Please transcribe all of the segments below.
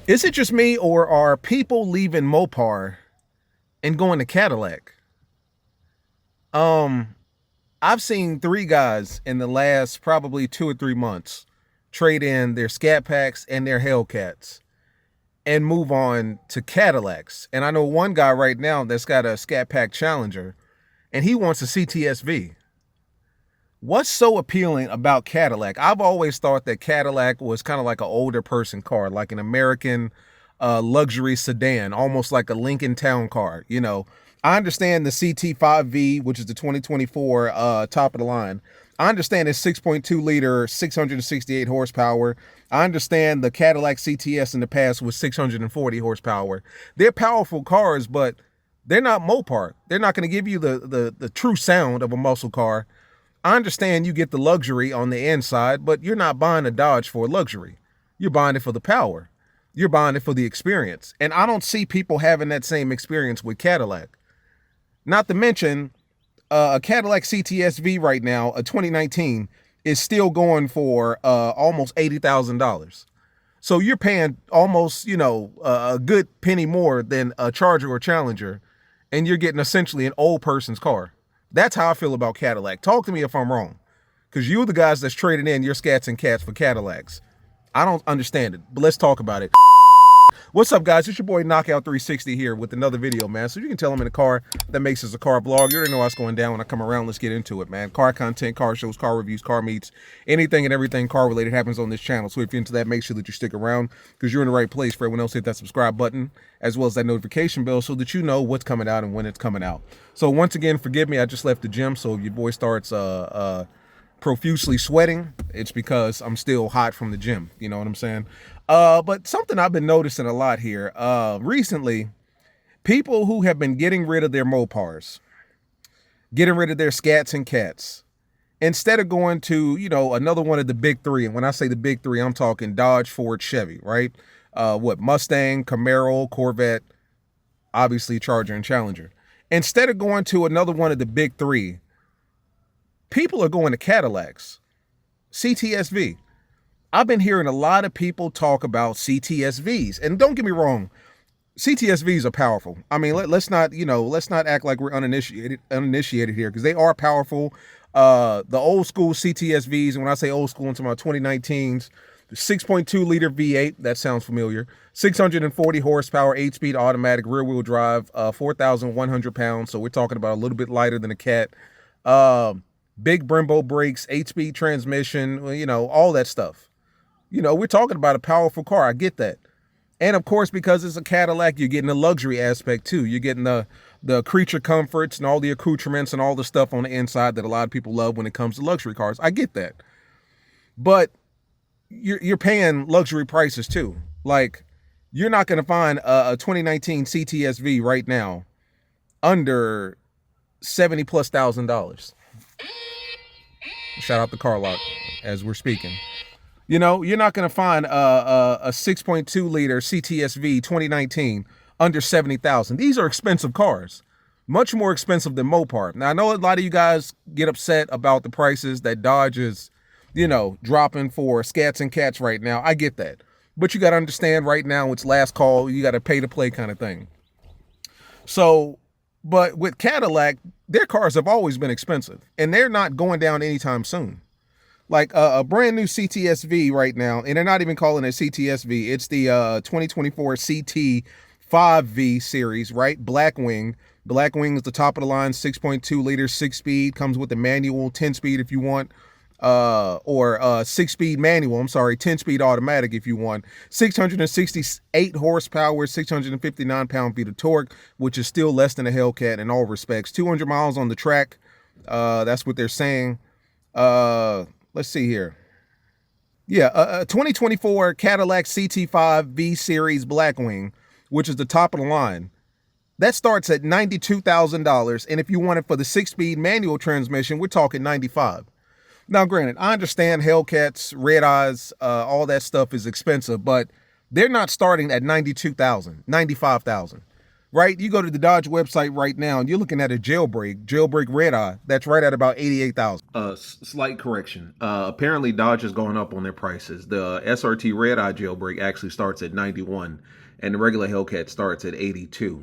Is it just me, or are people leaving Mopar and going to Cadillac? Um, I've seen three guys in the last probably 2 or 3 months trade in their Scat Packs and their Hellcats and move on to Cadillacs. And I know one guy right now that's got a Scat Pack Challenger, and he wants a CTSV. What's so appealing about Cadillac? I've always thought that Cadillac was kind of like an older person car, like an American luxury sedan, almost like a Lincoln Town car. You know, I understand the CT5V, which is the 2024 top of the line. I understand it's 6.2 liter, 668 horsepower. I understand the Cadillac CTS in the past was 640 horsepower. They're powerful cars, but they're not Mopar. They're not going to give you the true sound of a muscle car. I understand you get the luxury on the inside, but you're not buying a Dodge for luxury. You're buying it for the power. You're buying it for the experience. And I don't see people having that same experience with Cadillac. Not to mention, a Cadillac CTSV right now, a 2019, is still going for almost $80,000. So you're paying almost, a good penny more than a Charger or Challenger, and you're getting essentially an old person's car. That's how I feel about Cadillac. Talk to me if I'm wrong, because you're the guys that's trading in your Scats and Cats for Cadillacs. I don't understand it, but let's talk about it. What's up, guys? It's your boy Knockout 360 here with another video, man. So you can tell I'm in a car that makes us a car vlog. You already know what's going down when I come around. Let's get into it, man. Car content, car shows, car reviews, car meets, anything and everything car related happens on this channel. So if you're into that, make sure that you stick around, because you're in the right place. For everyone else, hit that subscribe button as well as that notification bell so that you know what's coming out and when it's coming out. So once again, forgive me, I just left the gym, so if your boy starts profusely sweating, it's because I'm still hot from the gym. You know what I'm saying? But something I've been noticing a lot here recently, people who have been getting rid of their Mopars, getting rid of their Scats and Cats, instead of going to, another one of the big three. And when I say the big three, I'm talking Dodge, Ford, Chevy, right? Mustang, Camaro, Corvette, obviously Charger and Challenger. Instead of going to another one of the big three, people are going to Cadillacs, CTSV. I've been hearing a lot of people talk about CTSVs, and don't get me wrong, CTSVs are powerful. I mean, let's not act like we're uninitiated here, because they are powerful. The old school CTSVs, and when I say old school, I'm talking about 2019s, the 6.2 liter V8, that sounds familiar, 640 horsepower, 8-speed automatic, rear-wheel drive, 4,100 pounds, so we're talking about a little bit lighter than a Cat. Big Brembo brakes, 8-speed transmission, all that stuff. We're talking about a powerful car. I get that. And of course, because it's a Cadillac, you're getting the luxury aspect too. You're getting the creature comforts and all the accoutrements and all the stuff on the inside that a lot of people love when it comes to luxury cars. I get that. But you're paying luxury prices too. Like, you're not going to find a 2019 CTSV right now under $70,000+. Shout out to CarLock as we're speaking. You're not going to find a 6.2 liter CTSV 2019 under $70,000. These are expensive cars, much more expensive than Mopar. Now, I know a lot of you guys get upset about the prices that Dodge is, dropping for Scats and Cats right now. I get that. But you got to understand, right now, it's last call. You got to pay to play kind of thing. So, but with Cadillac, their cars have always been expensive, and they're not going down anytime soon. Like a brand new CTSV right now, and they're not even calling it CTSV. It's the 2024 CT5V series, right? Blackwing. Blackwing is the top of the line, 6.2 liter, 6-speed, comes with the manual, 10-speed if you want, or 6-speed manual, 10-speed automatic if you want. 668 horsepower, 659 pound-feet of torque, which is still less than a Hellcat in all respects. 200 miles on the track. That's what they're saying. Let's see here. Yeah, a 2024 Cadillac CT5 V Series Blackwing, which is the top of the line. That starts at $92,000, and if you want it for the 6-speed manual transmission, we're talking $95,000. Now, granted, I understand Hellcats, red eyes, all that stuff is expensive, but they're not starting at $92,000, $95,000. right? You go to the Dodge website right now and you're looking at a jailbreak red eye. That's right at about 88,000. Slight correction. Apparently Dodge is going up on their prices. The SRT red eye jailbreak actually starts at 91 and the regular Hellcat starts at 82.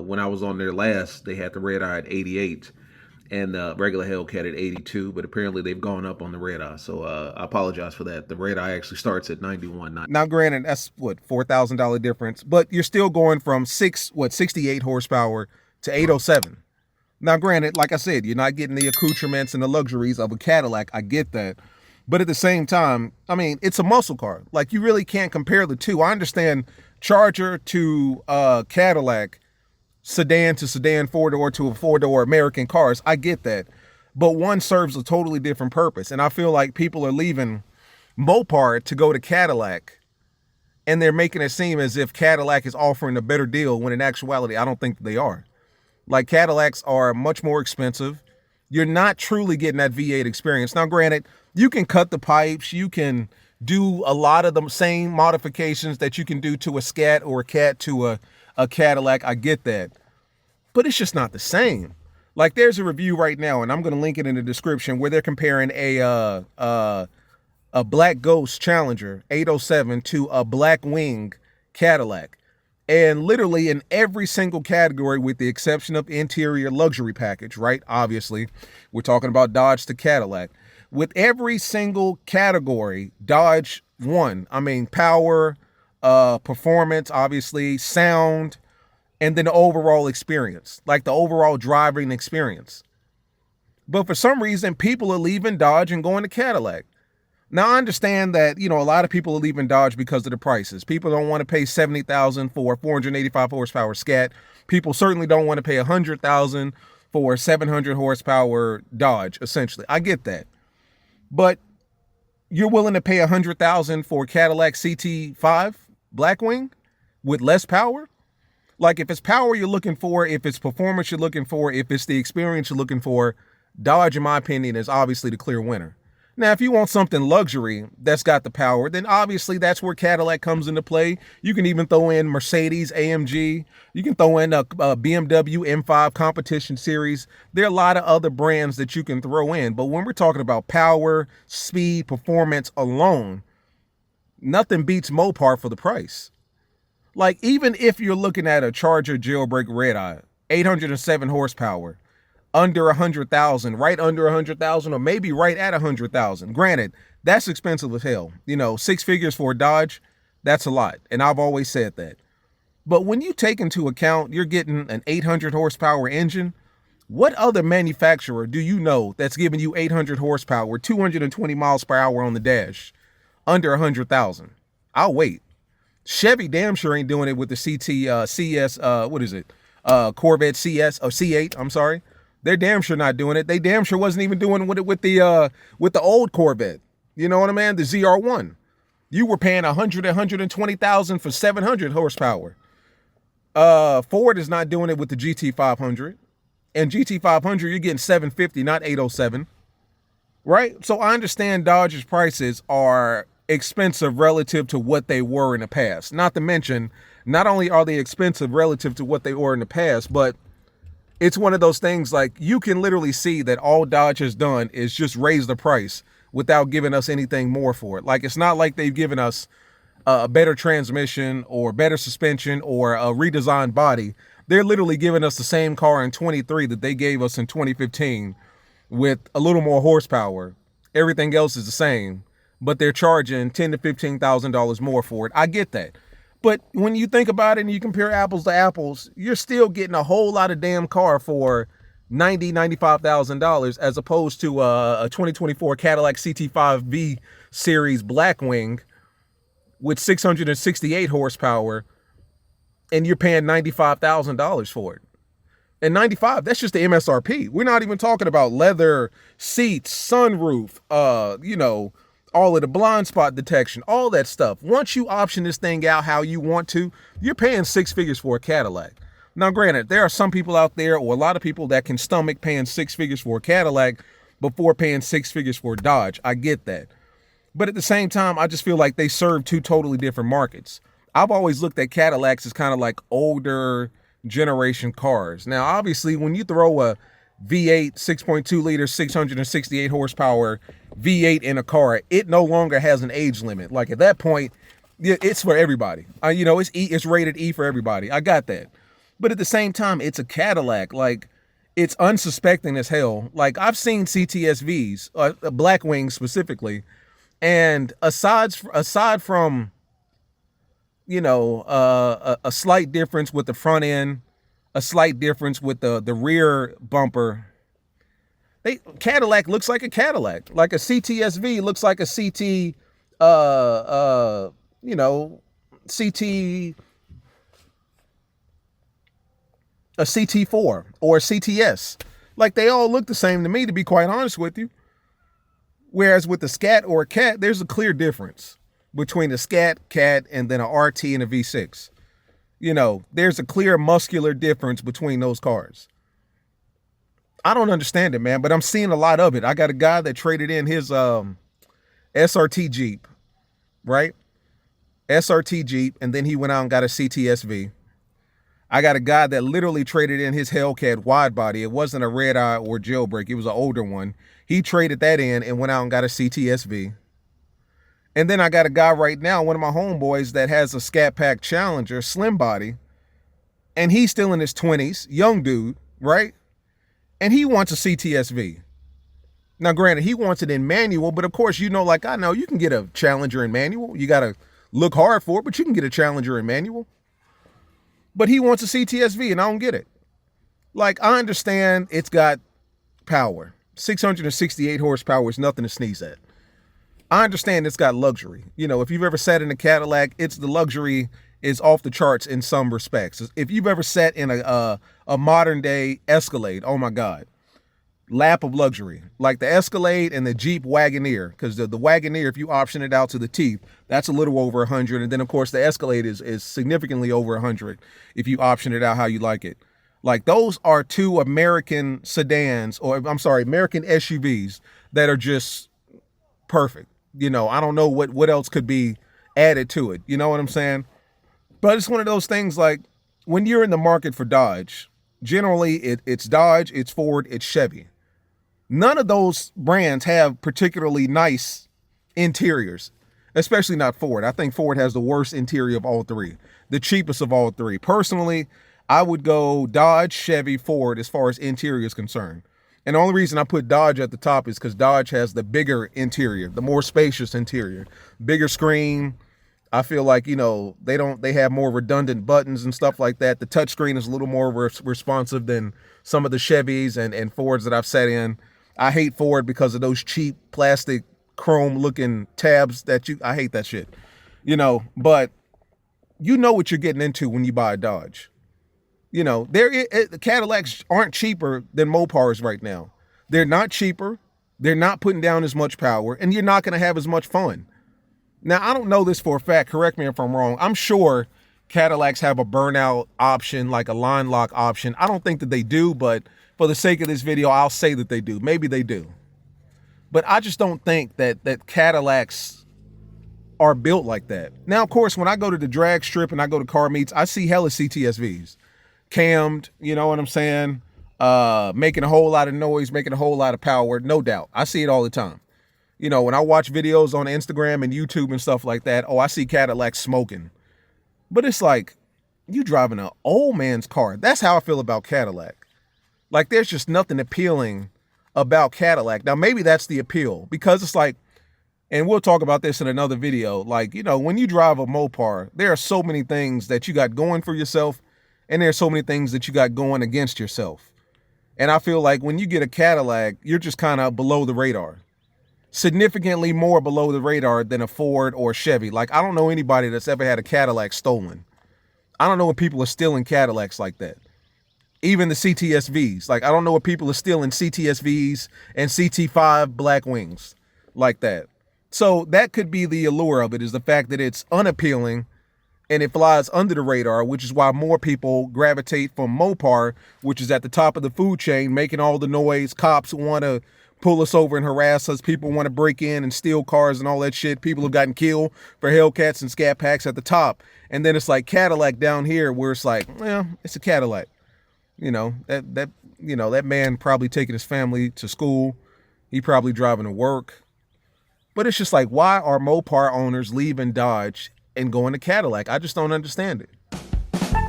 When I was on there last, they had the red eye at 88 and the regular Hellcat at 82, but apparently they've gone up on the red eye. So I apologize for that. The red eye actually starts at 91. Now, granted, that's what, $4,000 difference, but you're still going from 68 horsepower to 807. Now, granted, like I said, you're not getting the accoutrements and the luxuries of a Cadillac. I get that. But at the same time, I mean, it's a muscle car. Like, you really can't compare the two. I understand Charger to Cadillac, sedan to sedan, four-door to a four-door American cars. I get that. But one serves a totally different purpose. And I feel like people are leaving Mopar to go to Cadillac, and they're making it seem as if Cadillac is offering a better deal, when in actuality, I don't think they are. Like, Cadillacs are much more expensive. You're not truly getting that V8 experience. Now, granted, you can cut the pipes. You can do a lot of the same modifications that you can do to a Scat or a Cat to a Cadillac. I get that. But it's just not the same. Like, there's a review right now, and I'm going to link it in the description, where they're comparing a Black Ghost Challenger 807 to a Black Wing Cadillac. And literally in every single category, with the exception of interior luxury package, right? Obviously, we're talking about Dodge to Cadillac. With every single category, Dodge won. I mean, power, performance, obviously, sound, and then the overall experience, like the overall driving experience. But for some reason, people are leaving Dodge and going to Cadillac. Now, I understand that, you know, a lot of people are leaving Dodge because of the prices. People don't want to pay $70,000 for a 485 horsepower Scat. People certainly don't want to pay $100,000 for a 700 horsepower Dodge, essentially. I get that. But you're willing to pay $100,000 for a Cadillac CT5 Blackwing with less power? Like, if it's power you're looking for, if it's performance you're looking for, if it's the experience you're looking for, Dodge, in my opinion, is obviously the clear winner. Now, if you want something luxury that's got the power, then obviously that's where Cadillac comes into play. You can even throw in Mercedes, AMG. You can throw in a BMW M5 Competition Series. There are a lot of other brands that you can throw in. But when we're talking about power, speed, performance alone, nothing beats Mopar for the price. Like, even if you're looking at a Charger jailbreak red eye, 807 horsepower, under 100,000, right under 100,000, or maybe right at 100,000. Granted, that's expensive as hell. You know, 6 figures for a Dodge, that's a lot. And I've always said that. But when you take into account you're getting an 800 horsepower engine, what other manufacturer do you know that's giving you 800 horsepower, 220 miles per hour on the dash, under 100,000? I'll wait. Chevy damn sure ain't doing it with the CS, Corvette CS, or C8, I'm sorry. They're damn sure not doing it. They damn sure wasn't even doing it with the old Corvette. You know what I mean? The ZR1. You were paying 120,000 for 700 horsepower. Ford is not doing it with the GT500. And GT500, you're getting 750, not 807. Right? So I understand Dodge's prices are expensive relative to what they were in the past. Not to mention, not only are they expensive relative to what they were in the past, but it's one of those things, like, you can literally see that all Dodge has done is just raise the price without giving us anything more for it. Like, it's not like they've given us a better transmission or better suspension or a redesigned body. They're literally giving us the same car in 23 that they gave us in 2015 with a little more horsepower. Everything else is the same, but they're charging $10,000 to $15,000 more for it. I get that. But when you think about it and you compare apples to apples, you're still getting a whole lot of damn car for $90,000, $95,000, as opposed to a 2024 Cadillac CT5V Series Blackwing with 668 horsepower, and you're paying $95,000 for it. And 95, that's just the MSRP. We're not even talking about leather seats, sunroof, all of the blind spot detection, all that stuff. Once you option this thing out how you want to, you're paying 6 figures for a Cadillac. Now, granted, there are some people out there, or a lot of people, that can stomach paying 6 figures for a Cadillac before paying 6 figures for a Dodge. I get that. But at the same time, I just feel like they serve two totally different markets. I've always looked at Cadillacs as kind of like older generation cars. Now, obviously, when you throw a V8 6.2 liter 668 horsepower V8 in a car, it no longer has an age limit. Like at that point, it's for everybody. You know, it's rated E for everybody. I got that. But at the same time, it's a Cadillac. Like, it's unsuspecting as hell. Like, I've seen CTSVs, Black Wings specifically, and aside from, you know, a slight difference with the front end, a slight difference with the rear bumper, Cadillac looks like a Cadillac. Like a CTSV looks like a CT, you know, a CT4 or a CTS. Like, they all look the same to me, to be quite honest with you. Whereas with the Scat or a Cat, there's a clear difference between the Scat, Cat, and then a RT and a V6. You know, there's a clear muscular difference between those cars. I don't understand it, man, but I'm seeing a lot of it. I got a guy that traded in his SRT Jeep, right? SRT Jeep, and then he went out and got a CTSV. I got a guy that literally traded in his Hellcat wide body. It wasn't a red eye or jailbreak. It was an older one. He traded that in and went out and got a CTSV. And then I got a guy right now, one of my homeboys, that has a ScatPack Challenger, slim body, and he's still in his 20s, young dude, right? And he wants a CTSV. Now, granted, he wants it in manual, but of course, you know, like I know, you can get a Challenger in manual. You got to look hard for it, but you can get a Challenger in manual. But he wants a CTSV, and I don't get it. Like, I understand it's got power. 668 horsepower is nothing to sneeze at. I understand it's got luxury. You know, if you've ever sat in a Cadillac, the luxury is off the charts in some respects. If you've ever sat in a modern day Escalade, oh my God, lap of luxury. Like the Escalade and the Jeep Wagoneer, because the Wagoneer, if you option it out to the teeth, that's a little over 100. And then of course the Escalade is significantly over 100 if you option it out how you like it. Like, those are two American sedans, or I'm sorry, American SUVs that are just perfect. You know, I don't know what else could be added to it. You know what I'm saying? But it's one of those things, like, when you're in the market for Dodge, generally it's Dodge, it's Ford, it's Chevy. None of those brands have particularly nice interiors, especially not Ford. I think Ford has the worst interior of all three, the cheapest of all three. Personally, I would go Dodge, Chevy, Ford as far as interior is concerned. And the only reason I put Dodge at the top is because Dodge has the bigger interior, the more spacious interior, bigger screen. I feel like, you know, they have more redundant buttons and stuff like that. The touchscreen is a little more responsive than some of the Chevys and Fords that I've sat in. I hate Ford because of those cheap plastic chrome looking tabs I hate that shit, you know, but you know what you're getting into when you buy a Dodge. You know, the Cadillacs aren't cheaper than Mopars right now. They're not cheaper. They're not putting down as much power, and you're not going to have as much fun. Now, I don't know this for a fact. Correct me if I'm wrong. I'm sure Cadillacs have a burnout option, like a line lock option. I don't think that they do, but for the sake of this video, I'll say that they do. Maybe they do. But I just don't think that Cadillacs are built like that. Now, of course, when I go to the drag strip and I go to car meets, I see hella CTSVs. Cammed, you know what I'm saying? Making a whole lot of noise, making a whole lot of power, no doubt. I see it all the time. You know, when I watch videos on Instagram and YouTube and stuff like that, oh, I see Cadillac smoking. But it's like, you driving an old man's car. That's how I feel about Cadillac. Like, there's just nothing appealing about Cadillac. Now, maybe that's the appeal, because it's like, and we'll talk about this in another video, like, you know, when you drive a Mopar, there are so many things that you got going for yourself, and there's so many things that you got going against yourself. And I feel like when you get a Cadillac, you're just kind of below the radar. Significantly more below the radar than a Ford or a Chevy. Like, I don't know anybody that's ever had a Cadillac stolen. I don't know if people are stealing Cadillacs like that. Even the CTSVs. Like, I don't know if people are stealing CTSVs and CT5 Black Wings like that. So that could be the allure of it, is the fact that it's unappealing and it flies under the radar, which is why more people gravitate from Mopar, which is at the top of the food chain, making all the noise. Cops want to pull us over and harass us. People want to break in and steal cars and all that shit. People have gotten killed for Hellcats and ScatPacks at the top. And then it's like Cadillac down here where it's like, well, it's a Cadillac. That man probably taking his family to school. He probably driving to work. But it's just like, why are Mopar owners leaving Dodge and going to Cadillac? I just don't understand it.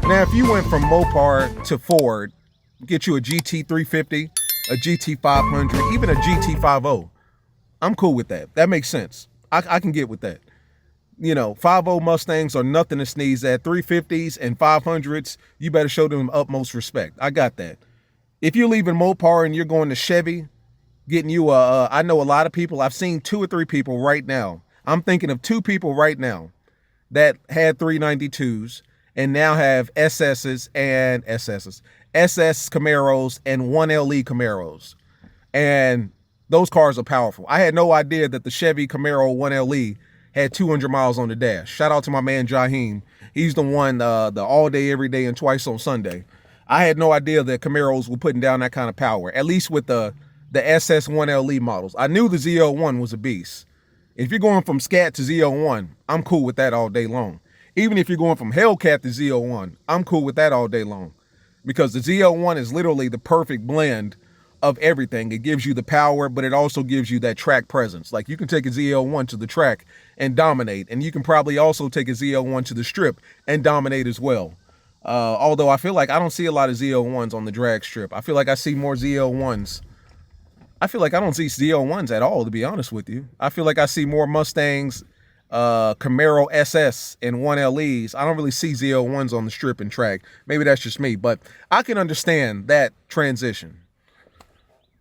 Now, if you went from Mopar to Ford, get you a GT350, a GT500, even a GT50, I'm cool with that. That makes sense. I can get with that. 5.0 Mustangs are nothing to sneeze at. 350s and 500s, you better show them utmost respect. I got that. If you're leaving Mopar and you're going to Chevy, getting you I know a lot of people, I've seen 2 or 3 people right now. I'm thinking of 2 people right now that had 392's and now have SS Camaros and 1LE Camaros. And those cars are powerful. I had no idea that the Chevy Camaro 1LE had 200 miles on the dash. Shout out to my man Jaheim. He's the one, the all day, every day, and twice on Sunday. I had no idea that Camaros were putting down that kind of power, at least with the SS 1LE models. I knew the Z01 was a beast. If you're going from Scat to Z01, I'm cool with that all day long. Even if you're going from Hellcat to Z01, I'm cool with that all day long. Because the Z01 is literally the perfect blend of everything. It gives you the power, but it also gives you that track presence. Like, you can take a Z01 to the track and dominate, and you can probably also take a Z01 to the strip and dominate as well. Although I feel like I don't see a lot of Z01s on the drag strip. I feel like I see more Z01s. I feel like I don't see Z01s at all, to be honest with you. I feel like I see more Mustangs, Camaro SS and 1LEs. I don't really see Z01s on the strip and track. Maybe that's just me, but I can understand that transition.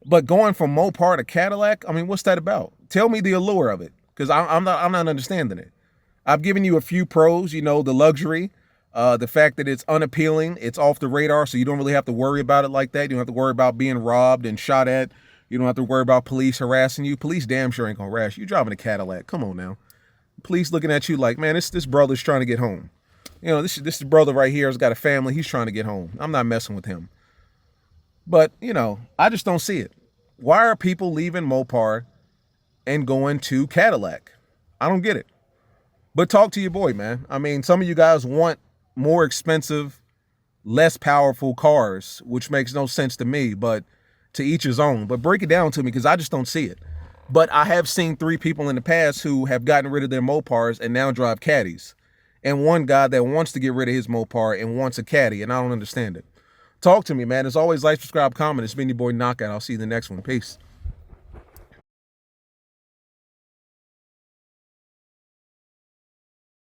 But going from Mopar to Cadillac, I mean, what's that about? Tell me the allure of it, because I'm not understanding it. I've given you a few pros, the luxury, the fact that it's unappealing, it's off the radar, so you don't really have to worry about it like that. You don't have to worry about being robbed and shot at. You don't have to worry about police harassing you. Police damn sure ain't gonna harass you. You're driving a Cadillac. Come on now. Police looking at you like, man, this brother's trying to get home. This brother right here has got a family. He's trying to get home. I'm not messing with him. But, I just don't see it. Why are people leaving Mopar and going to Cadillac? I don't get it. But talk to your boy, man. I mean, some of you guys want more expensive, less powerful cars, which makes no sense to me, but to each his own. But break it down to me, because I just don't see it. But I have seen 3 people in the past who have gotten rid of their Mopars and now drive Caddies. And one guy that wants to get rid of his Mopar and wants a Caddy, and I don't understand it. Talk to me, man. As always, like, subscribe, comment. It's been your boy Knockout. I'll see you in the next one. Peace.